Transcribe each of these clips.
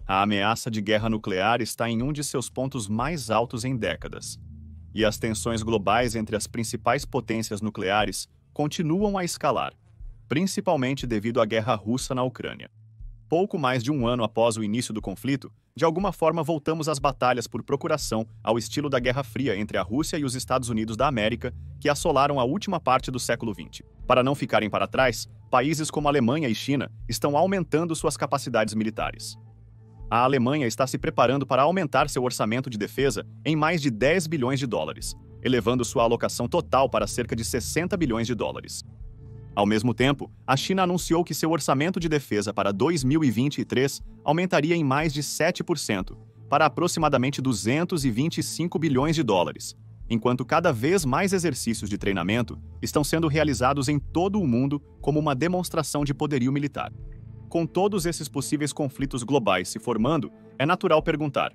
A ameaça de guerra nuclear está em um de seus pontos mais altos em décadas. E as tensões globais entre as principais potências nucleares continuam a escalar, principalmente devido à guerra russa na Ucrânia. Pouco mais de um ano após o início do conflito, de alguma forma voltamos às batalhas por procuração ao estilo da Guerra Fria entre a Rússia e os Estados Unidos da América, que assolaram a última parte do século XX. Para não ficarem para trás, países como Alemanha e China estão aumentando suas capacidades militares. A Alemanha está se preparando para aumentar seu orçamento de defesa em mais de 10 bilhões de dólares, elevando sua alocação total para cerca de 60 bilhões de dólares. Ao mesmo tempo, a China anunciou que seu orçamento de defesa para 2023 aumentaria em mais de 7%, para aproximadamente 225 bilhões de dólares, enquanto cada vez mais exercícios de treinamento estão sendo realizados em todo o mundo como uma demonstração de poderio militar. Com todos esses possíveis conflitos globais se formando, é natural perguntar: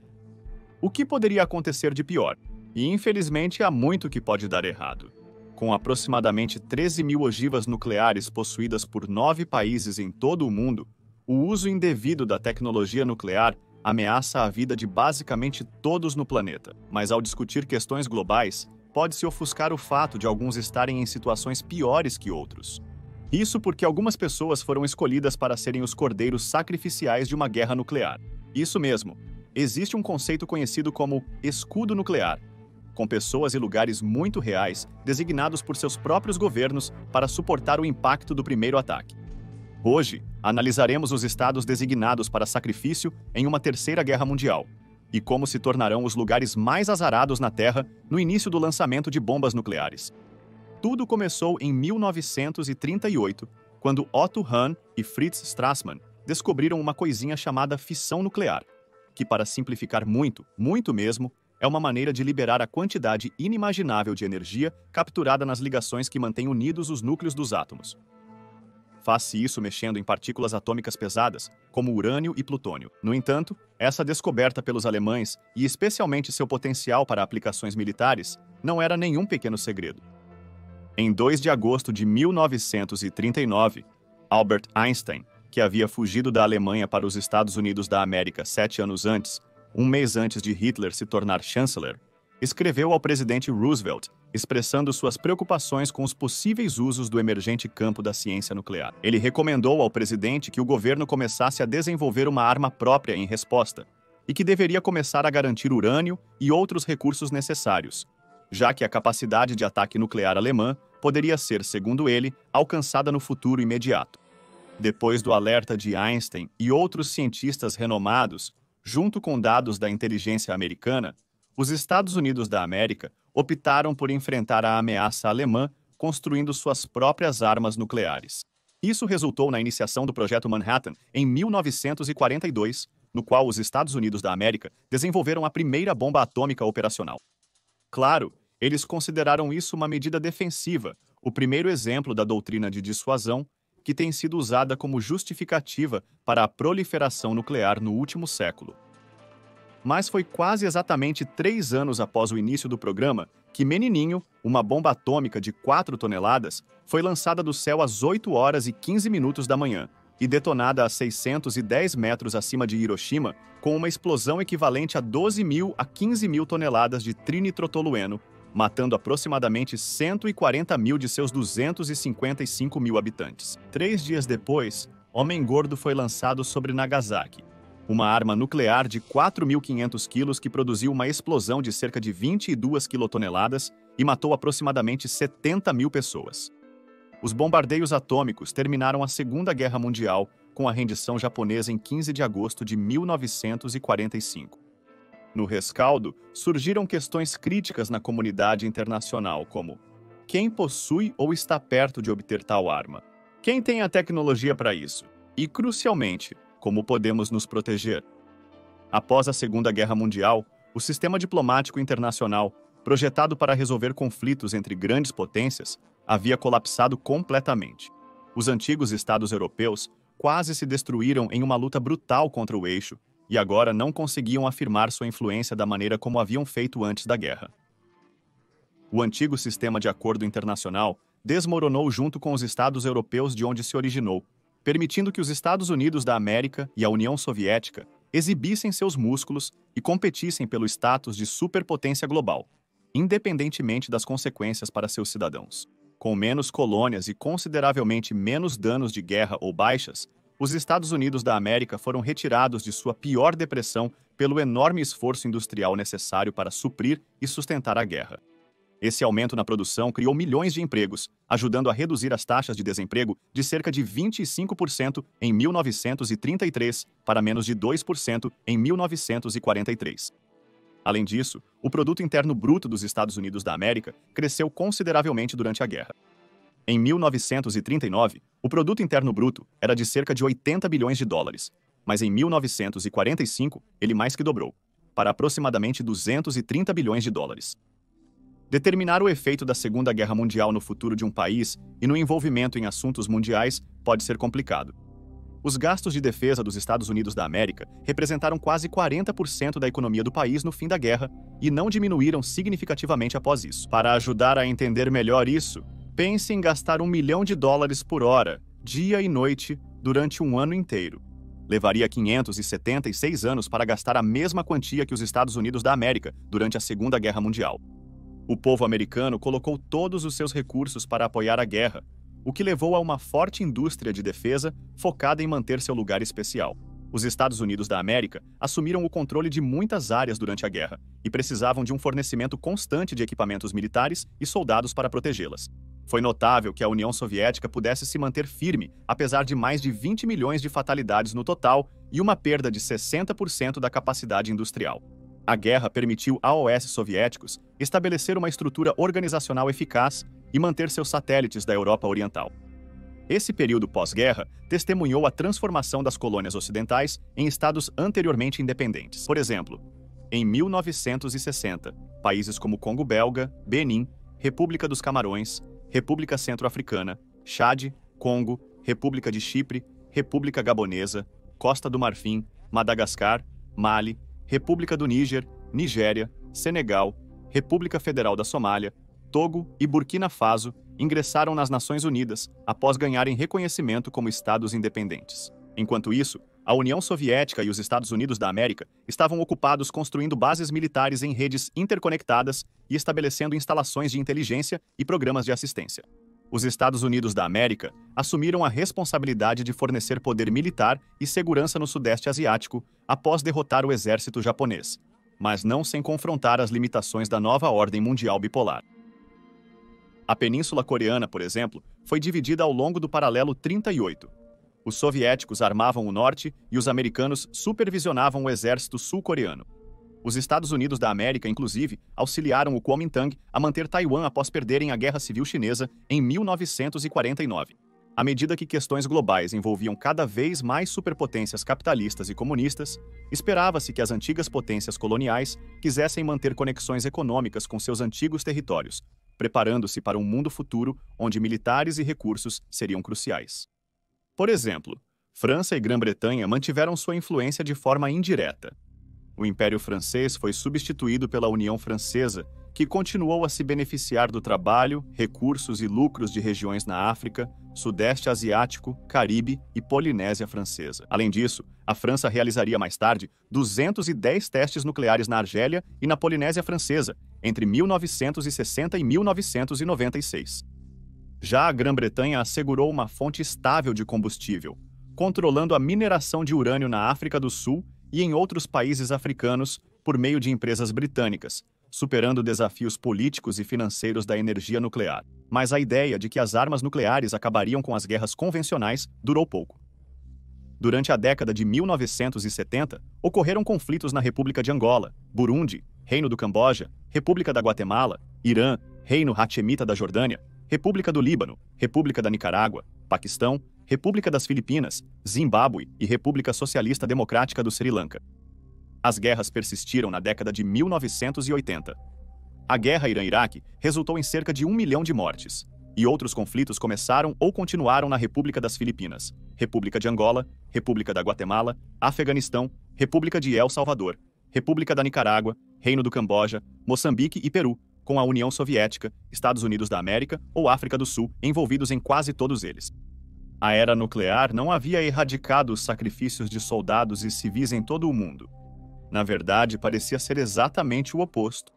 o que poderia acontecer de pior? E infelizmente há muito que pode dar errado. Com aproximadamente 13 mil ogivas nucleares possuídas por 9 países em todo o mundo, o uso indevido da tecnologia nuclear ameaça a vida de basicamente todos no planeta. Mas ao discutir questões globais, pode-se ofuscar o fato de alguns estarem em situações piores que outros. Isso porque algumas pessoas foram escolhidas para serem os cordeiros sacrificiais de uma guerra nuclear. Isso mesmo, existe um conceito conhecido como escudo nuclear, com pessoas e lugares muito reais, designados por seus próprios governos para suportar o impacto do primeiro ataque. Hoje, analisaremos os estados designados para sacrifício em uma terceira guerra mundial, e como se tornarão os lugares mais azarados na Terra no início do lançamento de bombas nucleares. Tudo começou em 1938, quando Otto Hahn e Fritz Strassmann descobriram uma coisinha chamada fissão nuclear, que, para simplificar muito, muito mesmo, é uma maneira de liberar a quantidade inimaginável de energia capturada nas ligações que mantêm unidos os núcleos dos átomos. Faz-se isso mexendo em partículas atômicas pesadas, como urânio e plutônio. No entanto, essa descoberta pelos alemães, e especialmente seu potencial para aplicações militares, não era nenhum pequeno segredo. Em 2 de agosto de 1939, Albert Einstein, que havia fugido da Alemanha para os Estados Unidos da América 7 anos antes, um mês antes de Hitler se tornar chanceler, escreveu ao presidente Roosevelt, expressando suas preocupações com os possíveis usos do emergente campo da ciência nuclear. Ele recomendou ao presidente que o governo começasse a desenvolver uma arma própria em resposta, e que deveria começar a garantir urânio e outros recursos necessários, já que a capacidade de ataque nuclear alemã poderia ser, segundo ele, alcançada no futuro imediato. Depois do alerta de Einstein e outros cientistas renomados, junto com dados da inteligência americana, os Estados Unidos da América optaram por enfrentar a ameaça alemã construindo suas próprias armas nucleares. Isso resultou na iniciação do Projeto Manhattan em 1942, no qual os Estados Unidos da América desenvolveram a primeira bomba atômica operacional. Claro, eles consideraram isso uma medida defensiva, o primeiro exemplo da doutrina de dissuasão que tem sido usada como justificativa para a proliferação nuclear no último século. Mas foi quase exatamente 3 anos após o início do programa que Menininho, uma bomba atômica de 4 toneladas, foi lançada do céu às 8 horas e 15 minutos da manhã e detonada a 610 metros acima de Hiroshima com uma explosão equivalente a 12.000 a 15.000 toneladas de trinitrotolueno, matando aproximadamente 140 mil de seus 255 mil habitantes. 3 dias depois, Homem Gordo foi lançado sobre Nagasaki, uma arma nuclear de 4.500 quilos que produziu uma explosão de cerca de 22 quilotoneladas e matou aproximadamente 70 mil pessoas. Os bombardeios atômicos terminaram a Segunda Guerra Mundial com a rendição japonesa em 15 de agosto de 1945. No rescaldo, surgiram questões críticas na comunidade internacional, como: quem possui ou está perto de obter tal arma? Quem tem a tecnologia para isso? E, crucialmente, como podemos nos proteger? Após a Segunda Guerra Mundial, o sistema diplomático internacional, projetado para resolver conflitos entre grandes potências, havia colapsado completamente. Os antigos estados europeus quase se destruíram em uma luta brutal contra o eixo, e agora não conseguiam afirmar sua influência da maneira como haviam feito antes da guerra. O antigo sistema de acordo internacional desmoronou junto com os estados europeus de onde se originou, permitindo que os Estados Unidos da América e a União Soviética exibissem seus músculos e competissem pelo status de superpotência global, independentemente das consequências para seus cidadãos. Com menos colônias e consideravelmente menos danos de guerra ou baixas, os Estados Unidos da América foram retirados de sua pior depressão pelo enorme esforço industrial necessário para suprir e sustentar a guerra. Esse aumento na produção criou milhões de empregos, ajudando a reduzir as taxas de desemprego de cerca de 25% em 1933 para menos de 2% em 1943. Além disso, o Produto Interno Bruto dos Estados Unidos da América cresceu consideravelmente durante a guerra. Em 1939, o Produto Interno Bruto era de cerca de 80 bilhões de dólares, mas em 1945 ele mais que dobrou, para aproximadamente 230 bilhões de dólares. Determinar o efeito da Segunda Guerra Mundial no futuro de um país e no envolvimento em assuntos mundiais pode ser complicado. Os gastos de defesa dos Estados Unidos da América representaram quase 40% da economia do país no fim da guerra e não diminuíram significativamente após isso. Para ajudar a entender melhor isso, pense em gastar $1 milhão por hora, dia e noite, durante um ano inteiro. Levaria 576 anos para gastar a mesma quantia que os Estados Unidos da América durante a Segunda Guerra Mundial. O povo americano colocou todos os seus recursos para apoiar a guerra, o que levou a uma forte indústria de defesa focada em manter seu lugar especial. Os Estados Unidos da América assumiram o controle de muitas áreas durante a guerra e precisavam de um fornecimento constante de equipamentos militares e soldados para protegê-las. Foi notável que a União Soviética pudesse se manter firme, apesar de mais de 20 milhões de fatalidades no total e uma perda de 60% da capacidade industrial. A guerra permitiu a OS soviéticos estabelecer uma estrutura organizacional eficaz e manter seus satélites da Europa Oriental. Esse período pós-guerra testemunhou a transformação das colônias ocidentais em estados anteriormente independentes. Por exemplo, em 1960, países como Congo Belga, Benin, República dos Camarões, República Centro-Africana, Chade, Congo, República de Chipre, República Gabonesa, Costa do Marfim, Madagascar, Mali, República do Níger, Nigéria, Senegal, República Federal da Somália, Togo e Burkina Faso ingressaram nas Nações Unidas após ganharem reconhecimento como estados independentes. Enquanto isso, a União Soviética e os Estados Unidos da América estavam ocupados construindo bases militares em redes interconectadas e estabelecendo instalações de inteligência e programas de assistência. Os Estados Unidos da América assumiram a responsabilidade de fornecer poder militar e segurança no Sudeste Asiático após derrotar o exército japonês, mas não sem confrontar as limitações da nova ordem mundial bipolar. A Península Coreana, por exemplo, foi dividida ao longo do paralelo 38. Os soviéticos armavam o norte e os americanos supervisionavam o exército sul-coreano. Os Estados Unidos da América, inclusive, auxiliaram o Kuomintang a manter Taiwan após perderem a Guerra Civil Chinesa em 1949. À medida que questões globais envolviam cada vez mais superpotências capitalistas e comunistas, esperava-se que as antigas potências coloniais quisessem manter conexões econômicas com seus antigos territórios, preparando-se para um mundo futuro onde militares e recursos seriam cruciais. Por exemplo, França e Grã-Bretanha mantiveram sua influência de forma indireta. O Império Francês foi substituído pela União Francesa, que continuou a se beneficiar do trabalho, recursos e lucros de regiões na África, Sudeste Asiático, Caribe e Polinésia Francesa. Além disso, a França realizaria mais tarde 210 testes nucleares na Argélia e na Polinésia Francesa, entre 1960 e 1996. Já a Grã-Bretanha assegurou uma fonte estável de combustível, controlando a mineração de urânio na África do Sul e em outros países africanos por meio de empresas britânicas, superando desafios políticos e financeiros da energia nuclear. Mas a ideia de que as armas nucleares acabariam com as guerras convencionais durou pouco. Durante a década de 1970, ocorreram conflitos na República de Angola, Burundi, Reino do Camboja, República da Guatemala, Irã, Reino Hachemita da Jordânia, República do Líbano, República da Nicarágua, Paquistão, República das Filipinas, Zimbábue e República Socialista Democrática do Sri Lanka. As guerras persistiram na década de 1980. A guerra Irã-Iraque resultou em cerca de 1 milhão de mortes, e outros conflitos começaram ou continuaram na República das Filipinas, República de Angola, República da Guatemala, Afeganistão, República de El Salvador, República da Nicarágua, Reino do Camboja, Moçambique e Peru, com a União Soviética, Estados Unidos da América ou África do Sul envolvidos em quase todos eles. A era nuclear não havia erradicado os sacrifícios de soldados e civis em todo o mundo. Na verdade, parecia ser exatamente o oposto.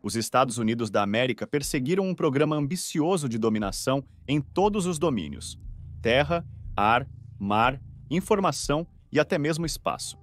Os Estados Unidos da América perseguiram um programa ambicioso de dominação em todos os domínios: terra, ar, mar, informação e até mesmo espaço.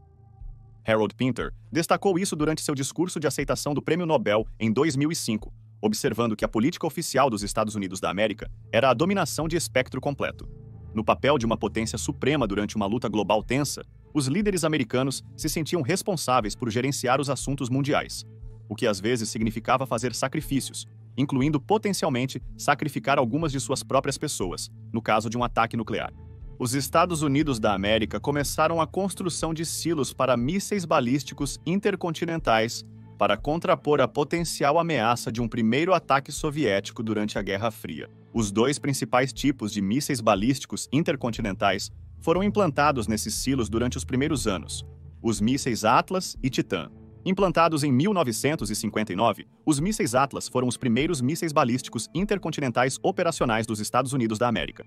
Harold Pinter destacou isso durante seu discurso de aceitação do Prêmio Nobel em 2005, observando que a política oficial dos Estados Unidos da América era a dominação de espectro completo. No papel de uma potência suprema durante uma luta global tensa, os líderes americanos se sentiam responsáveis por gerenciar os assuntos mundiais, o que às vezes significava fazer sacrifícios, incluindo potencialmente sacrificar algumas de suas próprias pessoas, no caso de um ataque nuclear. Os Estados Unidos da América começaram a construção de silos para mísseis balísticos intercontinentais para contrapor a potencial ameaça de um primeiro ataque soviético durante a Guerra Fria. Os dois principais tipos de mísseis balísticos intercontinentais foram implantados nesses silos durante os primeiros anos: os mísseis Atlas e Titã. Implantados em 1959, os mísseis Atlas foram os primeiros mísseis balísticos intercontinentais operacionais dos Estados Unidos da América.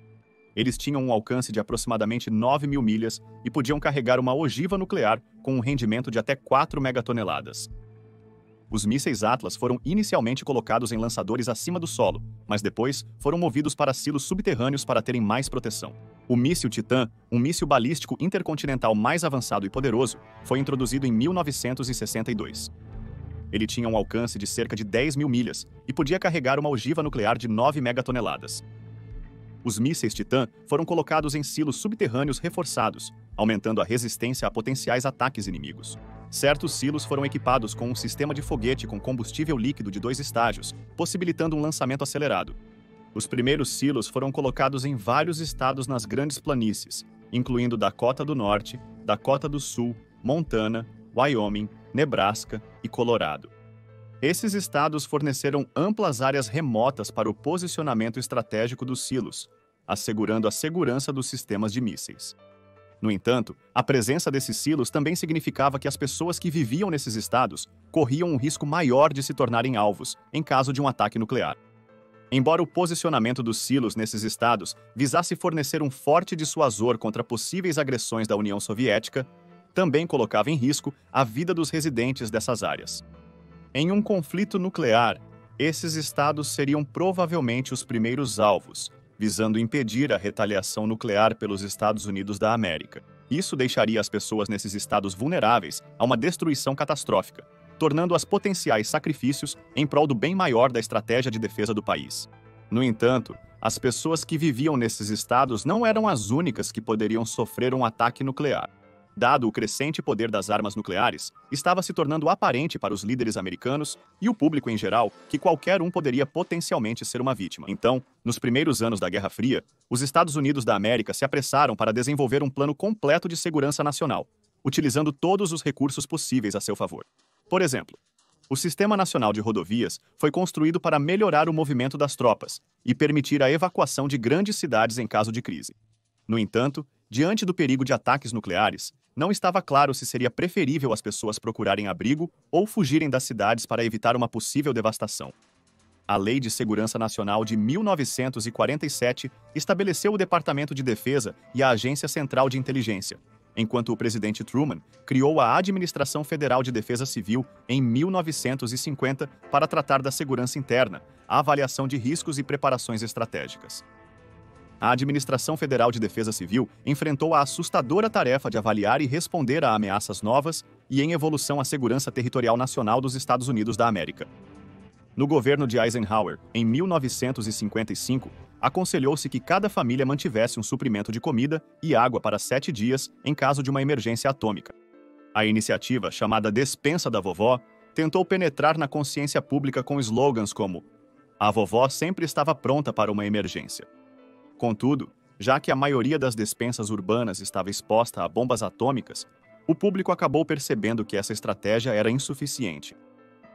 Eles tinham um alcance de aproximadamente 9.000 milhas e podiam carregar uma ogiva nuclear com um rendimento de até 4 megatoneladas. Os mísseis Atlas foram inicialmente colocados em lançadores acima do solo, mas depois foram movidos para silos subterrâneos para terem mais proteção. O míssil Titã, um míssil balístico intercontinental mais avançado e poderoso, foi introduzido em 1962. Ele tinha um alcance de cerca de 10.000 milhas e podia carregar uma ogiva nuclear de 9 megatoneladas. Os mísseis Titã foram colocados em silos subterrâneos reforçados, aumentando a resistência a potenciais ataques inimigos. Certos silos foram equipados com um sistema de foguete com combustível líquido de 2 estágios, possibilitando um lançamento acelerado. Os primeiros silos foram colocados em vários estados nas Grandes Planícies, incluindo Dakota do Norte, Dakota do Sul, Montana, Wyoming, Nebraska e Colorado. Esses estados forneceram amplas áreas remotas para o posicionamento estratégico dos silos, assegurando a segurança dos sistemas de mísseis. No entanto, a presença desses silos também significava que as pessoas que viviam nesses estados corriam um risco maior de se tornarem alvos em caso de um ataque nuclear. Embora o posicionamento dos silos nesses estados visasse fornecer um forte dissuasor contra possíveis agressões da União Soviética, também colocava em risco a vida dos residentes dessas áreas. Em um conflito nuclear, esses estados seriam provavelmente os primeiros alvos, visando impedir a retaliação nuclear pelos Estados Unidos da América. Isso deixaria as pessoas nesses estados vulneráveis a uma destruição catastrófica, tornando-as potenciais sacrifícios em prol do bem maior da estratégia de defesa do país. No entanto, as pessoas que viviam nesses estados não eram as únicas que poderiam sofrer um ataque nuclear. Dado o crescente poder das armas nucleares, estava se tornando aparente para os líderes americanos e o público em geral que qualquer um poderia potencialmente ser uma vítima. Então, nos primeiros anos da Guerra Fria, os Estados Unidos da América se apressaram para desenvolver um plano completo de segurança nacional, utilizando todos os recursos possíveis a seu favor. Por exemplo, o Sistema Nacional de Rodovias foi construído para melhorar o movimento das tropas e permitir a evacuação de grandes cidades em caso de crise. No entanto, diante do perigo de ataques nucleares, não estava claro se seria preferível as pessoas procurarem abrigo ou fugirem das cidades para evitar uma possível devastação. A Lei de Segurança Nacional de 1947 estabeleceu o Departamento de Defesa e a Agência Central de Inteligência, enquanto o presidente Truman criou a Administração Federal de Defesa Civil em 1950 para tratar da segurança interna, a avaliação de riscos e preparações estratégicas. A Administração Federal de Defesa Civil enfrentou a assustadora tarefa de avaliar e responder a ameaças novas e em evolução à segurança territorial nacional dos Estados Unidos da América. No governo de Eisenhower, em 1955, aconselhou-se que cada família mantivesse um suprimento de comida e água para 7 dias em caso de uma emergência atômica. A iniciativa, chamada Despensa da Vovó, tentou penetrar na consciência pública com slogans como "A vovó sempre estava pronta para uma emergência". Contudo, já que a maioria das despensas urbanas estava exposta a bombas atômicas, o público acabou percebendo que essa estratégia era insuficiente.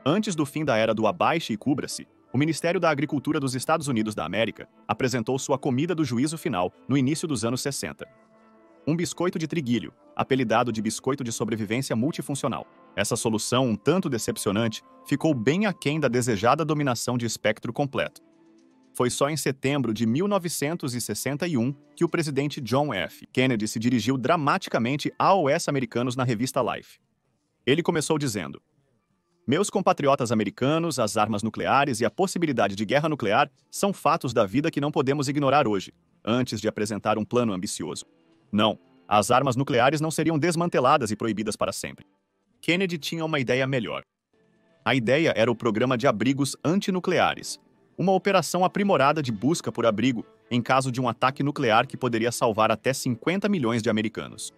Antes do fim da era do abaixe e cubra-se, o Ministério da Agricultura dos Estados Unidos da América apresentou sua comida do juízo final no início dos anos 60. Um biscoito de triguilho, apelidado de biscoito de sobrevivência multifuncional. Essa solução, um tanto decepcionante, ficou bem aquém da desejada dominação de espectro completo. Foi só em setembro de 1961 que o presidente John F. Kennedy se dirigiu dramaticamente aos americanos na revista Life. Ele começou dizendo: "Meus compatriotas americanos, as armas nucleares e a possibilidade de guerra nuclear são fatos da vida que não podemos ignorar hoje, antes de apresentar um plano ambicioso. Não, as armas nucleares não seriam desmanteladas e proibidas para sempre." Kennedy tinha uma ideia melhor. A ideia era o Programa de Abrigos Antinucleares, uma operação aprimorada de busca por abrigo em caso de um ataque nuclear que poderia salvar até 50 milhões de americanos.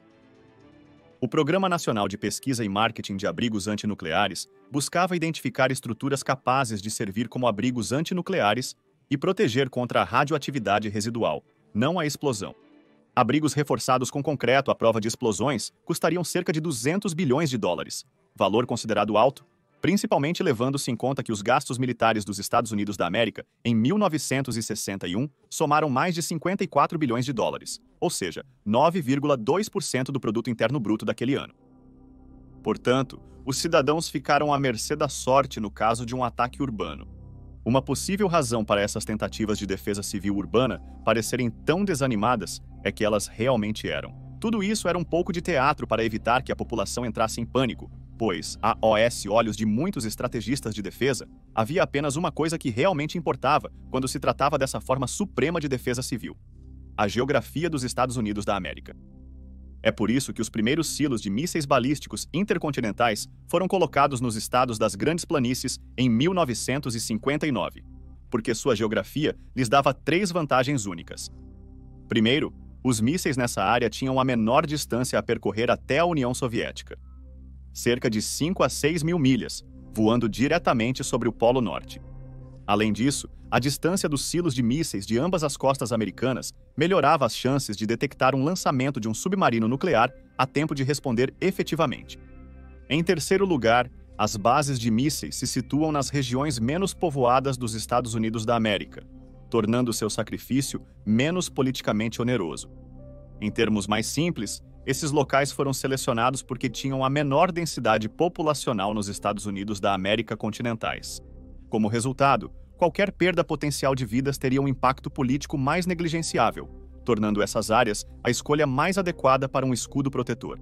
O Programa Nacional de Pesquisa e Marketing de Abrigos Antinucleares buscava identificar estruturas capazes de servir como abrigos antinucleares e proteger contra a radioatividade residual, não a explosão. Abrigos reforçados com concreto à prova de explosões custariam cerca de 200 bilhões de dólares, valor considerado alto, principalmente levando-se em conta que os gastos militares dos Estados Unidos da América, em 1961, somaram mais de 54 bilhões de dólares, ou seja, 9,2% do produto interno bruto daquele ano. Portanto, os cidadãos ficaram à mercê da sorte no caso de um ataque urbano. Uma possível razão para essas tentativas de defesa civil urbana parecerem tão desanimadas é que elas realmente eram. Tudo isso era um pouco de teatro para evitar que a população entrasse em pânico, pois, aos olhos de muitos estrategistas de defesa, havia apenas uma coisa que realmente importava quando se tratava dessa forma suprema de defesa civil: a geografia dos Estados Unidos da América. É por isso que os primeiros silos de mísseis balísticos intercontinentais foram colocados nos estados das Grandes Planícies em 1959, porque sua geografia lhes dava 3 vantagens únicas. Primeiro, os mísseis nessa área tinham a menor distância a percorrer até a União Soviética, cerca de 5 a 6 mil milhas, voando diretamente sobre o Polo Norte. Além disso, a distância dos silos de mísseis de ambas as costas americanas melhorava as chances de detectar um lançamento de um submarino nuclear a tempo de responder efetivamente. Em terceiro lugar, as bases de mísseis se situam nas regiões menos povoadas dos Estados Unidos da América, tornando seu sacrifício menos politicamente oneroso. Em termos mais simples, esses locais foram selecionados porque tinham a menor densidade populacional nos Estados Unidos da América continentais. Como resultado, qualquer perda potencial de vidas teria um impacto político mais negligenciável, tornando essas áreas a escolha mais adequada para um escudo protetor.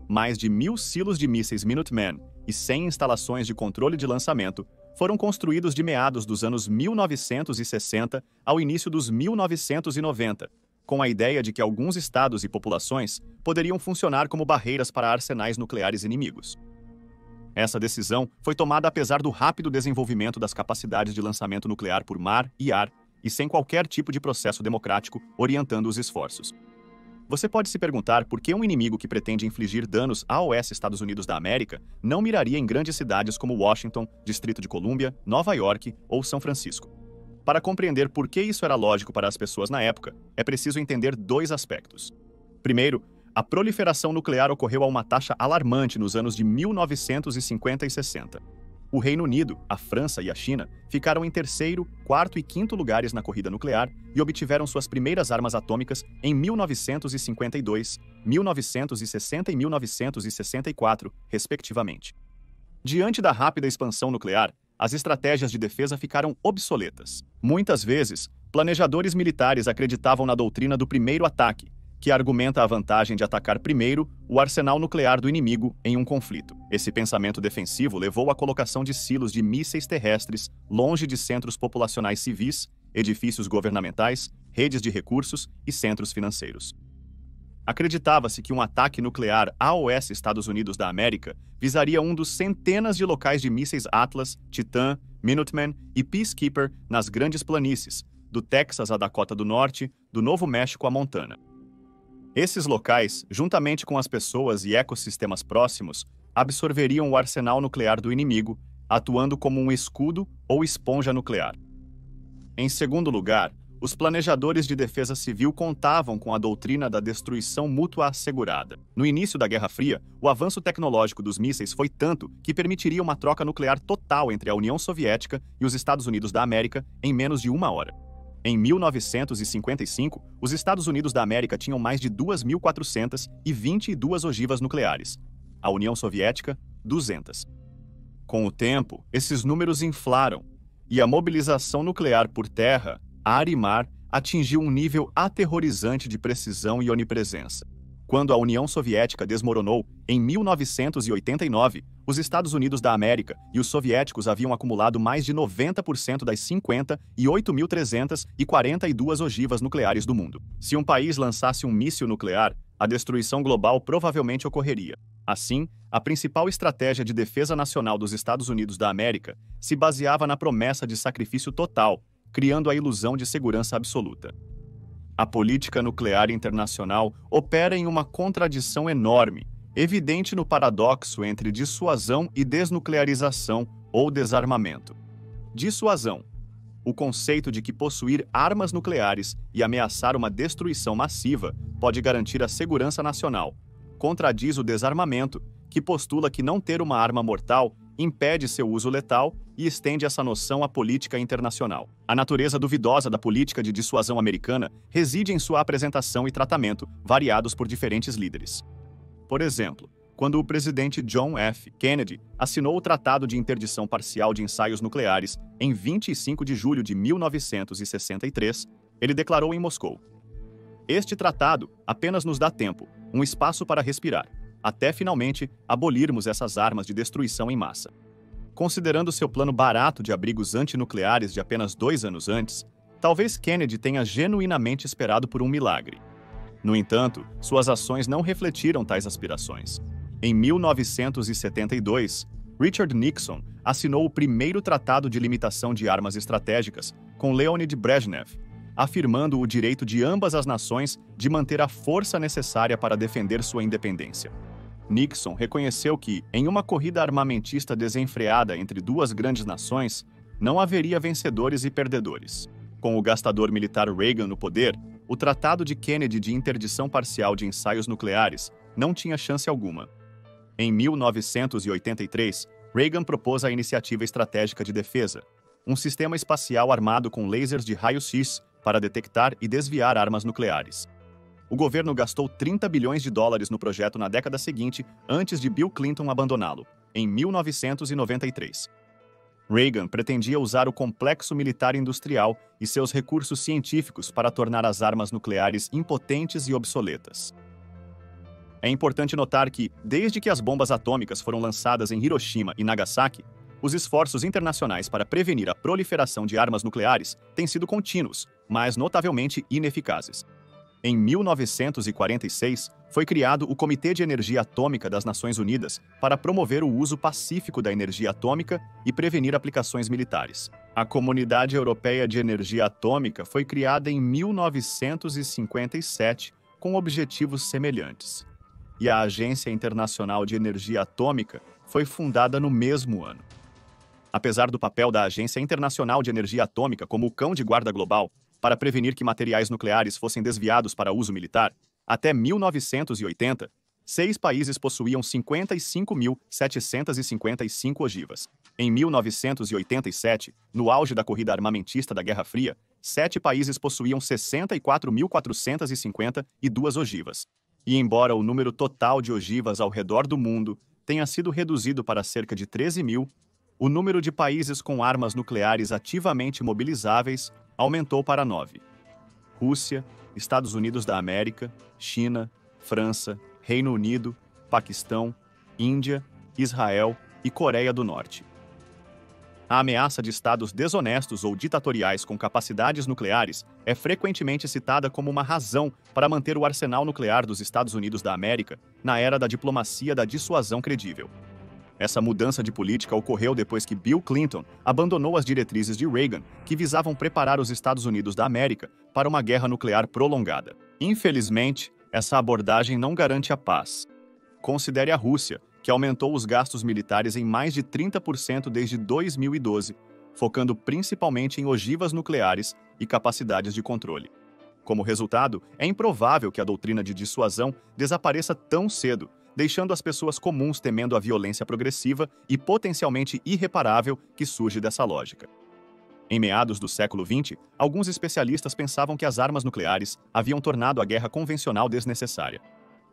Mais de 1.000 silos de mísseis Minuteman e 100 instalações de controle de lançamento foram construídos de meados dos anos 1960 ao início dos 1990, com a ideia de que alguns estados e populações poderiam funcionar como barreiras para arsenais nucleares inimigos. Essa decisão foi tomada apesar do rápido desenvolvimento das capacidades de lançamento nuclear por mar e ar e sem qualquer tipo de processo democrático orientando os esforços. Você pode se perguntar por que um inimigo que pretende infligir danos aos Estados Unidos da América não miraria em grandes cidades como Washington, Distrito de Colômbia, Nova York ou São Francisco. Para compreender por que isso era lógico para as pessoas na época, é preciso entender 2 aspectos. Primeiro, a proliferação nuclear ocorreu a uma taxa alarmante nos anos de 1950 e 60. O Reino Unido, a França e a China ficaram em terceiro, quarto e quinto lugares na corrida nuclear e obtiveram suas primeiras armas atômicas em 1952, 1960 e 1964, respectivamente. Diante da rápida expansão nuclear, as estratégias de defesa ficaram obsoletas. Muitas vezes, planejadores militares acreditavam na doutrina do primeiro ataque, que argumenta a vantagem de atacar primeiro o arsenal nuclear do inimigo em um conflito. Esse pensamento defensivo levou à colocação de silos de mísseis terrestres longe de centros populacionais civis, edifícios governamentais, redes de recursos e centros financeiros. Acreditava-se que um ataque nuclear aos Estados Unidos da América visaria um dos centenas de locais de mísseis Atlas, Titan, Minuteman e Peacekeeper nas Grandes Planícies, do Texas à Dakota do Norte, do Novo México a Montana. Esses locais, juntamente com as pessoas e ecossistemas próximos, absorveriam o arsenal nuclear do inimigo, atuando como um escudo ou esponja nuclear. Em segundo lugar, os planejadores de defesa civil contavam com a doutrina da destruição mútua assegurada. No início da Guerra Fria, o avanço tecnológico dos mísseis foi tanto que permitiria uma troca nuclear total entre a União Soviética e os Estados Unidos da América em menos de 1 hora. Em 1955, os Estados Unidos da América tinham mais de 2.422 ogivas nucleares. A União Soviética, 200. Com o tempo, esses números inflaram, E a mobilização nuclear por terra, ar e mar atingiu um nível aterrorizante de precisão e onipresença. Quando a União Soviética desmoronou, em 1989, os Estados Unidos da América e os soviéticos haviam acumulado mais de 90% das 58.342 ogivas nucleares do mundo. Se um país lançasse um míssil nuclear, a destruição global provavelmente ocorreria. Assim, a principal estratégia de defesa nacional dos Estados Unidos da América se baseava na promessa de sacrifício total, criando a ilusão de segurança absoluta. A política nuclear internacional opera em uma contradição enorme, evidente no paradoxo entre dissuasão e desnuclearização ou desarmamento. Dissuasão: o conceito de que possuir armas nucleares e ameaçar uma destruição massiva pode garantir a segurança nacional. Contradiz o desarmamento, que postula que não ter uma arma mortal impede seu uso letal e estende essa noção à política internacional. A natureza duvidosa da política de dissuasão americana reside em sua apresentação e tratamento, variados por diferentes líderes. Por exemplo, quando o presidente John F. Kennedy assinou o Tratado de Interdição Parcial de Ensaios Nucleares em 25 de julho de 1963, ele declarou em Moscou: "Este tratado apenas nos dá tempo, um espaço para respirar, até finalmente abolirmos essas armas de destruição em massa." Considerando seu plano barato de abrigos antinucleares de apenas 2 anos antes, talvez Kennedy tenha genuinamente esperado por um milagre. No entanto, suas ações não refletiram tais aspirações. Em 1972, Richard Nixon assinou o primeiro Tratado de Limitação de Armas Estratégicas com Leonid Brezhnev, afirmando o direito de ambas as nações de manter a força necessária para defender sua independência. Nixon reconheceu que, em uma corrida armamentista desenfreada entre duas grandes nações, não haveria vencedores e perdedores. Com o gastador militar Reagan no poder, o Tratado de Kennedy de Interdição Parcial de Ensaios Nucleares não tinha chance alguma. Em 1983, Reagan propôs a Iniciativa Estratégica de Defesa, um sistema espacial armado com lasers de raio-x para detectar e desviar armas nucleares. O governo gastou $30 bilhões no projeto na década seguinte, antes de Bill Clinton abandoná-lo, em 1993. Reagan pretendia usar o complexo militar industrial e seus recursos científicos para tornar as armas nucleares impotentes e obsoletas. É importante notar que, desde que as bombas atômicas foram lançadas em Hiroshima e Nagasaki, os esforços internacionais para prevenir a proliferação de armas nucleares têm sido contínuos, mas notavelmente ineficazes. Em 1946, foi criado o Comitê de Energia Atômica das Nações Unidas para promover o uso pacífico da energia atômica e prevenir aplicações militares. A Comunidade Europeia de Energia Atômica foi criada em 1957 com objetivos semelhantes. E a Agência Internacional de Energia Atômica foi fundada no mesmo ano. Apesar do papel da Agência Internacional de Energia Atômica como o cão de guarda global, para prevenir que materiais nucleares fossem desviados para uso militar, até 1980, 6 países possuíam 55.755 ogivas. Em 1987, no auge da corrida armamentista da Guerra Fria, 7 países possuíam 64.452 ogivas. E embora o número total de ogivas ao redor do mundo tenha sido reduzido para cerca de 13.000, o número de países com armas nucleares ativamente mobilizáveis aumentou para 9. Rússia, Estados Unidos da América, China, França, Reino Unido, Paquistão, Índia, Israel e Coreia do Norte. A ameaça de estados desonestos ou ditatoriais com capacidades nucleares é frequentemente citada como uma razão para manter o arsenal nuclear dos Estados Unidos da América na era da diplomacia da dissuasão credível. Essa mudança de política ocorreu depois que Bill Clinton abandonou as diretrizes de Reagan, que visavam preparar os Estados Unidos da América para uma guerra nuclear prolongada. Infelizmente, essa abordagem não garante a paz. Considere a Rússia, que aumentou os gastos militares em mais de 30% desde 2012, focando principalmente em ogivas nucleares e capacidades de controle. Como resultado, é improvável que a doutrina de dissuasão desapareça tão cedo, deixando as pessoas comuns temendo a violência progressiva e potencialmente irreparável que surge dessa lógica. Em meados do século XX, alguns especialistas pensavam que as armas nucleares haviam tornado a guerra convencional desnecessária.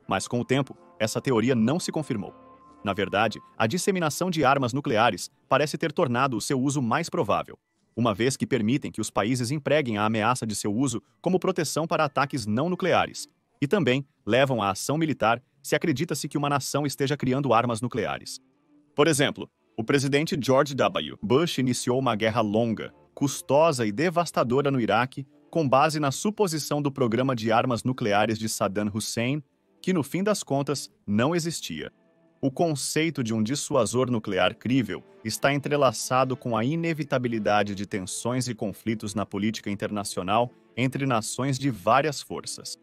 Mas com o tempo, essa teoria não se confirmou. Na verdade, a disseminação de armas nucleares parece ter tornado o seu uso mais provável. uma vez que permitem que os países empreguem a ameaça de seu uso como proteção para ataques não nucleares, e também levam à ação militar se acredita-se que uma nação esteja criando armas nucleares. Por exemplo, o presidente George W. Bush iniciou uma guerra longa, custosa e devastadora no Iraque, com base na suposição do programa de armas nucleares de Saddam Hussein, que no fim das contas não existia. O conceito de um dissuasor nuclear crível está entrelaçado com a inevitabilidade de tensões e conflitos na política internacional entre nações de várias forças.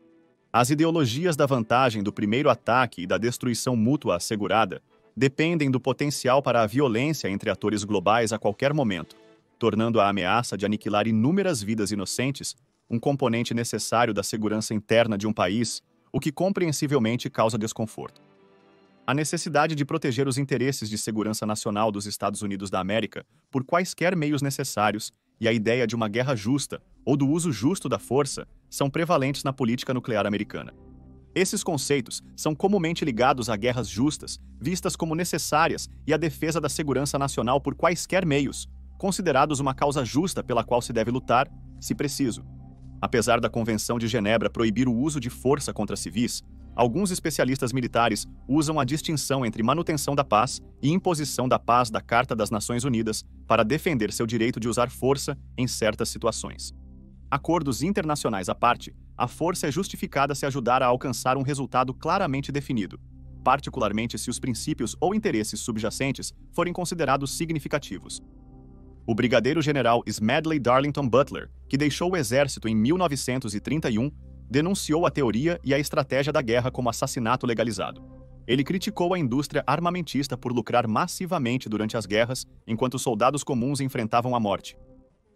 As ideologias da vantagem do primeiro ataque e da destruição mútua assegurada dependem do potencial para a violência entre atores globais a qualquer momento, tornando a ameaça de aniquilar inúmeras vidas inocentes um componente necessário da segurança interna de um país, o que compreensivelmente causa desconforto. A necessidade de proteger os interesses de segurança nacional dos Estados Unidos da América por quaisquer meios necessários e a ideia de uma guerra justa ou do uso justo da força são prevalentes na política nuclear americana. Esses conceitos são comumente ligados a guerras justas, vistas como necessárias, e à defesa da segurança nacional por quaisquer meios, considerados uma causa justa pela qual se deve lutar, se preciso. Apesar da Convenção de Genebra proibir o uso de força contra civis, alguns especialistas militares usam a distinção entre manutenção da paz e imposição da paz da Carta das Nações Unidas para defender seu direito de usar força em certas situações. Acordos internacionais à parte, a força é justificada se ajudar a alcançar um resultado claramente definido, particularmente se os princípios ou interesses subjacentes forem considerados significativos. O brigadeiro-general Smedley Darlington Butler, que deixou o exército em 1931, denunciou a teoria e a estratégia da guerra como assassinato legalizado. Ele criticou a indústria armamentista por lucrar massivamente durante as guerras, enquanto soldados comuns enfrentavam a morte.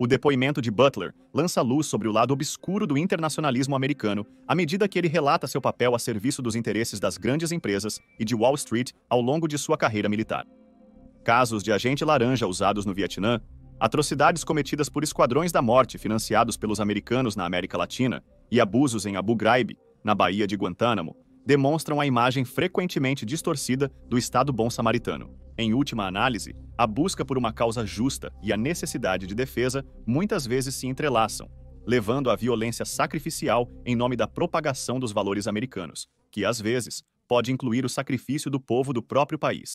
O depoimento de Butler lança luz sobre o lado obscuro do internacionalismo americano à medida que ele relata seu papel a serviço dos interesses das grandes empresas e de Wall Street ao longo de sua carreira militar. Casos de agente laranja usados no Vietnã, atrocidades cometidas por esquadrões da morte financiados pelos americanos na América Latina e abusos em Abu Ghraib, na Baía de Guantánamo, demonstram a imagem frequentemente distorcida do Estado bom samaritano. Em última análise, a busca por uma causa justa e a necessidade de defesa muitas vezes se entrelaçam, levando à violência sacrificial em nome da propagação dos valores americanos, que às vezes pode incluir o sacrifício do povo do próprio país.